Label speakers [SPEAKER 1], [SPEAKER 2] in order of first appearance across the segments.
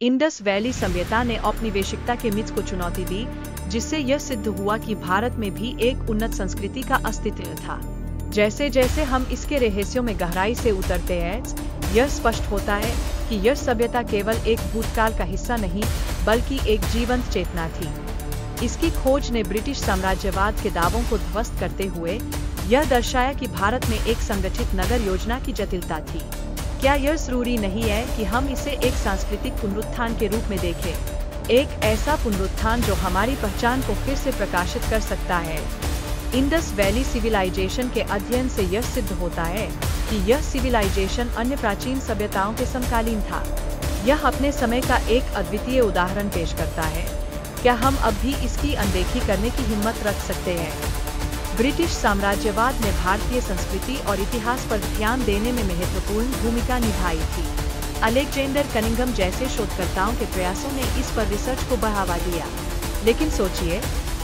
[SPEAKER 1] Indus valley सभ्यता ने औपनिवेशिकता के मिथ को चुनौती दी, जिससे यह सिद्ध हुआ कि भारत में भी एक उन्नत संस्कृति का अस्तित्व था। जैसे जैसे हम इसके रहस्यों में गहराई से उतरते हैं, यह स्पष्ट होता है कि यह सभ्यता केवल एक भूतकाल का हिस्सा नहीं, बल्कि एक जीवंत चेतना थी। इसकी खोज ने ब्रिटिश साम्राज्यवाद के दावों को ध्वस्त करते हुए यह दर्शाया कि भारत में एक संगठित नगर योजना की जटिलता थी। क्या यह जरूरी नहीं है कि हम इसे एक सांस्कृतिक पुनरुत्थान के रूप में देखें, एक ऐसा पुनरुत्थान जो हमारी पहचान को फिर से प्रकाशित कर सकता है? इंडस वैली सिविलाइजेशन के अध्ययन से यह सिद्ध होता है कि यह सिविलाइजेशन अन्य प्राचीन सभ्यताओं के समकालीन था। यह अपने समय का एक अद्वितीय उदाहरण पेश करता है। क्या हम अब भी इसकी अनदेखी करने की हिम्मत रख सकते हैं? ब्रिटिश साम्राज्यवाद ने भारतीय संस्कृति और इतिहास पर ध्यान देने में महत्वपूर्ण भूमिका निभाई थी। अलेक्जेंडर कनिंघम जैसे शोधकर्ताओं के प्रयासों ने इस पर रिसर्च को बढ़ावा दिया। लेकिन सोचिए,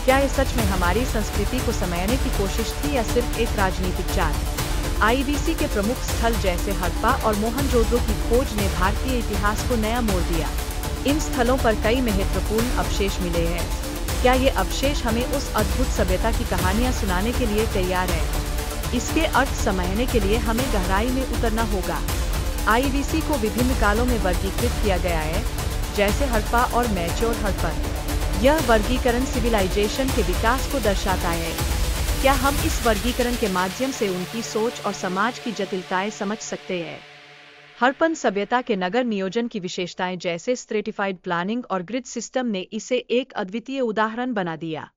[SPEAKER 1] क्या यह सच में हमारी संस्कृति को समेटने की कोशिश थी या सिर्फ एक राजनीतिक चाल? आईवीसी के प्रमुख स्थल जैसे हड़प्पा और मोहनजोदड़ो की खोज ने भारतीय इतिहास को नया मोड़ दिया। इन स्थलों पर कई महत्वपूर्ण अवशेष मिले हैं। क्या ये अवशेष हमें उस अद्भुत सभ्यता की कहानियां सुनाने के लिए तैयार है? इसके अर्थ समझने के लिए हमें गहराई में उतरना होगा। आईवीसी को विभिन्न कालों में वर्गीकृत किया गया है, जैसे हड़प्पा और मैच्योर हड़प्पन। यह वर्गीकरण सिविलाइजेशन के विकास को दर्शाता है। क्या हम इस वर्गीकरण के माध्यम से उनकी सोच और समाज की जटिलताएं समझ सकते हैं? हड़प्पन सभ्यता के नगर नियोजन की विशेषताएं जैसे स्ट्रेटिफाइड प्लानिंग और ग्रिड सिस्टम ने इसे एक अद्वितीय उदाहरण बना दिया।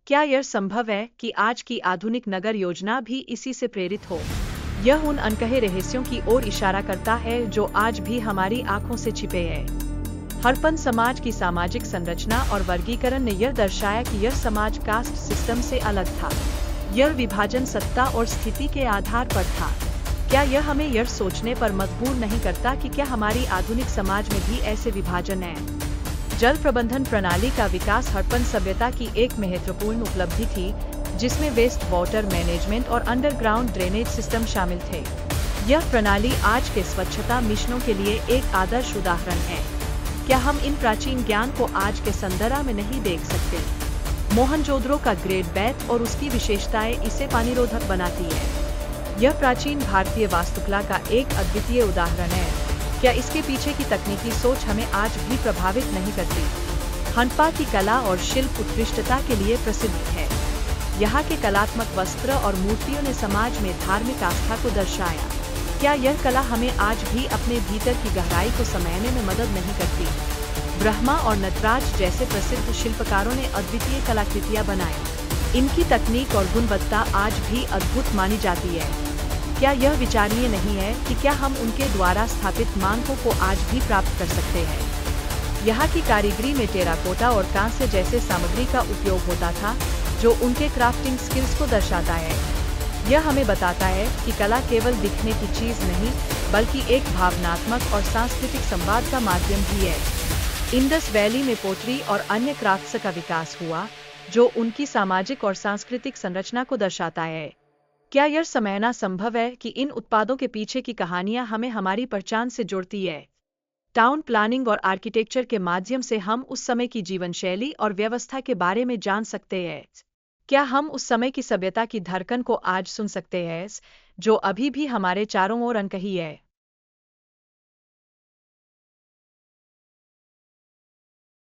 [SPEAKER 1] क्या यह संभव है कि आज की आधुनिक नगर योजना भी इसी से प्रेरित हो? यह उन अनकहे रहस्यों की ओर इशारा करता है जो आज भी हमारी आंखों से छिपे हैं। हड़प्पन समाज की सामाजिक संरचना और वर्गीकरण ने यह दर्शाया कि यह समाज कास्ट सिस्टम से अलग था। यह विभाजन सत्ता और स्थिति के आधार पर था। क्या यह हमें यह सोचने पर मजबूर नहीं करता कि क्या हमारी आधुनिक समाज में भी ऐसे विभाजन हैं? जल प्रबंधन प्रणाली का विकास हड़प्पन सभ्यता की एक महत्वपूर्ण उपलब्धि थी, जिसमें वेस्ट वाटर मैनेजमेंट और अंडरग्राउंड ड्रेनेज सिस्टम शामिल थे। यह प्रणाली आज के स्वच्छता मिशनों के लिए एक आदर्श उदाहरण है। क्या हम इन प्राचीन ज्ञान को आज के संदर्भ में नहीं देख सकते? मोहनजोदड़ो का ग्रेट बेथ और उसकी विशेषताएं इसे पानीरोधक बनाती है। यह प्राचीन भारतीय वास्तुकला का एक अद्वितीय उदाहरण है। क्या इसके पीछे की तकनीकी सोच हमें आज भी प्रभावित नहीं करती? हड़प्पा की कला और शिल्प उत्कृष्टता के लिए प्रसिद्ध है। यहाँ के कलात्मक वस्त्र और मूर्तियों ने समाज में धार्मिक आस्था को दर्शाया। क्या यह कला हमें आज भी अपने भीतर की गहराई को समझने में मदद नहीं करती? ब्रह्मा और नटराज जैसे प्रसिद्ध शिल्पकारों ने अद्वितीय कलाकृतियां बनाई। इनकी तकनीक और गुणवत्ता आज भी अद्भुत मानी जाती है। क्या यह विचारणीय नहीं है कि क्या हम उनके द्वारा स्थापित मानकों को आज भी प्राप्त कर सकते हैं? यहाँ की कारीगरी में टेराकोटा और कांस्य जैसे सामग्री का उपयोग होता था, जो उनके क्राफ्टिंग स्किल्स को दर्शाता है। यह हमें बताता है कि कला केवल दिखने की चीज नहीं, बल्कि एक भावनात्मक और सांस्कृतिक संवाद का माध्यम भी है। इंडस वैली में पोटरी और अन्य क्राफ्ट्स का विकास हुआ, जो उनकी सामाजिक और सांस्कृतिक संरचना को दर्शाता है। क्या यह समझना संभव है कि इन उत्पादों के पीछे की कहानियां हमें हमारी पहचान से जोड़ती है? टाउन प्लानिंग और आर्किटेक्चर के माध्यम से हम उस समय की जीवन शैली और व्यवस्था के बारे में जान सकते हैं। क्या हम उस समय की सभ्यता की धड़कन को आज सुन सकते हैं, जो अभी भी हमारे चारों ओर अनकही है?